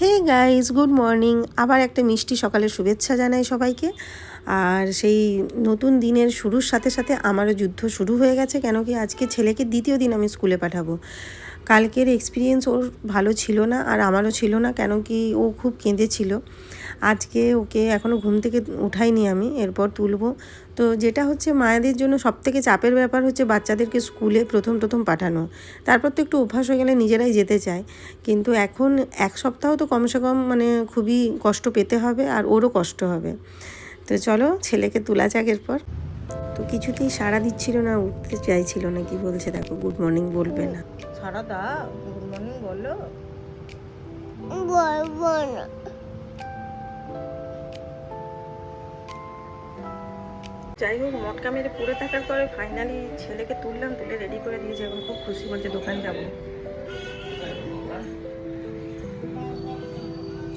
Hey guys, good morning. আবার একটা মিষ্টি সকালের শুভেচ্ছা জানাই সবাইকে। আর সেই নতুন দিনের শুরুর সাথে সাথে আমারও যুদ্ধ শুরু হয়ে গেছে, কেন কি আজকে ছেলেকে দ্বিতীয় দিন আমি স্কুলে পাঠাবো। কালকের এক্সপিরিয়েন্স ওর ভালো ছিল না, আর আমারও ছিল না, কেন কি ও খুব কেঁদেছিল। আজকে ওকে এখনও ঘুম থেকে উঠাইনি আমি, এরপর তুলবো। তো যেটা হচ্ছে মায়েদের জন্য সবথেকে চাপের ব্যাপার হচ্ছে বাচ্চাদেরকে স্কুলে প্রথম পাঠানো। তারপর তো একটু অভ্যাস হয়ে গেলে নিজেরাই যেতে চায়, কিন্তু এখন এক সপ্তাহ তো কমসে কম মানে খুবই কষ্ট পেতে হবে, আর ওরও কষ্ট হবে। তো চলো ছেলেকে তোলা যাক এরপর। তো কিছুতেই সাড়া দিচ্ছিল না, উঠতে চাইছিল না। কি বলছে দেখো, গুড মর্নিং বলবে না। সারা দাও, গুড মর্নিং বলো। বলবো না। যাই হোক, মটকা মেরে পড়ে থাকার পরে ফাইনালি ছেলেকে তুললাম, তুলে রেডি করে দিয়েছি। এখন খুব খুশি, বলছে দোকান যাবো।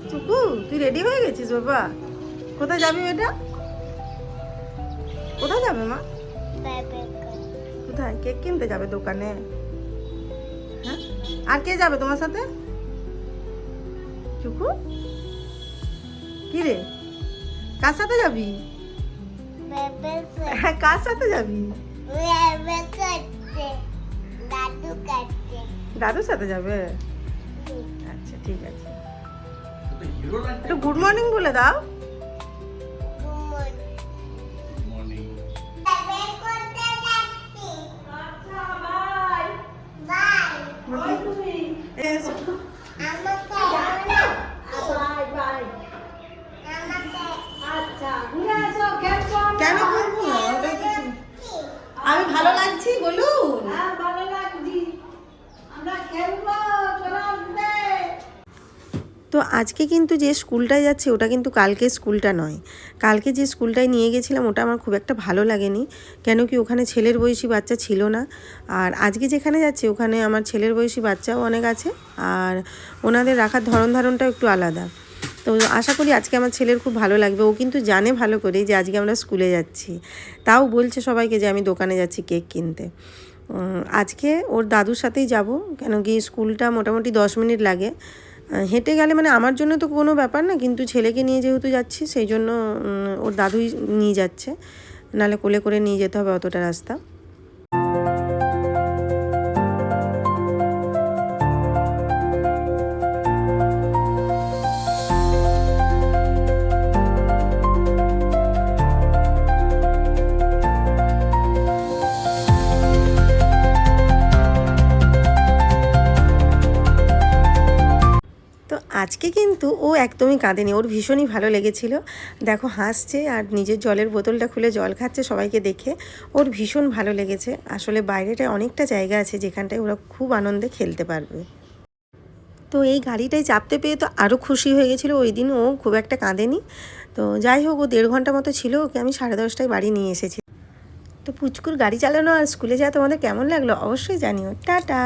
চুকু, তুই রেডি হয়ে গেছিস বাবা? কোথায় যাবি বেটা? কোথায় যাবে মা? কোথায়? কেক কিনতে যাবে দোকানে? হ্যাঁ, আর কে যাবে তোমার সাথে? চুকু, কি রে, কার সাথে যাবি? হ্যাঁ, কার সাথে যাবি? দাদুর সাথে যাবে? আচ্ছা ঠিক আছে। একটু গুড মর্নিং বলে দাও। কেন বলবো না? আমি ভালো লাগছি বলুন। তো আজকে কিন্তু যে স্কুলটায় যাচ্ছে ওটা কিন্তু কালকে স্কুলটা নয়। কালকে যে স্কুলটায় নিয়ে গেছিলাম ওটা আমার খুব একটা ভালো লাগেনি, কেন কি ওখানে ছেলের বয়সী বাচ্চা ছিল না। আর আজকে যেখানে যাচ্ছে ওখানে আমার ছেলের বয়সী বাচ্চাও অনেক আছে, আর ওনাদের রাখার ধারণটাও একটু আলাদা। তো আশা করি আজকে আমার ছেলের খুব ভালো লাগবে। ও কিন্তু জানে ভালো করে যে আজকে আমরা স্কুলে যাচ্ছি, তাও বলছে সবাইকে যে আমি দোকানে যাচ্ছি কেক কিনতে। আজকে ওর দাদুর সাথেই যাব, কেন কি স্কুলটা মোটামুটি 10 মিনিট লাগে। হেঁটে গেলে মানে আমার জন্য তো কোনো ব্যাপার না, কিন্তু ছেলেকে নিয়ে যেহেতু যাচ্ছি সেই জন্য ওর দাদুই নিয়ে যাচ্ছে, নাহলে কোলে করে নিয়ে যেতে হবে অতটা রাস্তা। তো আজকে কিন্তু ও একদমই কাঁদেনি, ওর ভীষণই ভালো লেগেছিল। দেখো হাসছে আর নিজের জলের বোতলটা খুলে জল খাচ্ছে সবাইকে দেখে। ওর ভীষণ ভালো লেগেছে। আসলে বাইরেটায় অনেকটা জায়গা আছে যেখানটায় ওরা খুব আনন্দে খেলতে পারবে। তো এই গাড়িটায় চাপতে পেয়ে তো আরও খুশি হয়ে গেছিলো। ওই দিন ও খুব একটা কাঁদেনি। তো যাই হোক, ও 1.5 ঘন্টা মতো ছিল, ওকে আমি 10:30টায় বাড়ি নিয়ে এসেছি। তো পুচকুর গাড়ি চালানো আর স্কুলে যাওয়া তোমাদের কেমন লাগলো অবশ্যই জানিও। টাটা।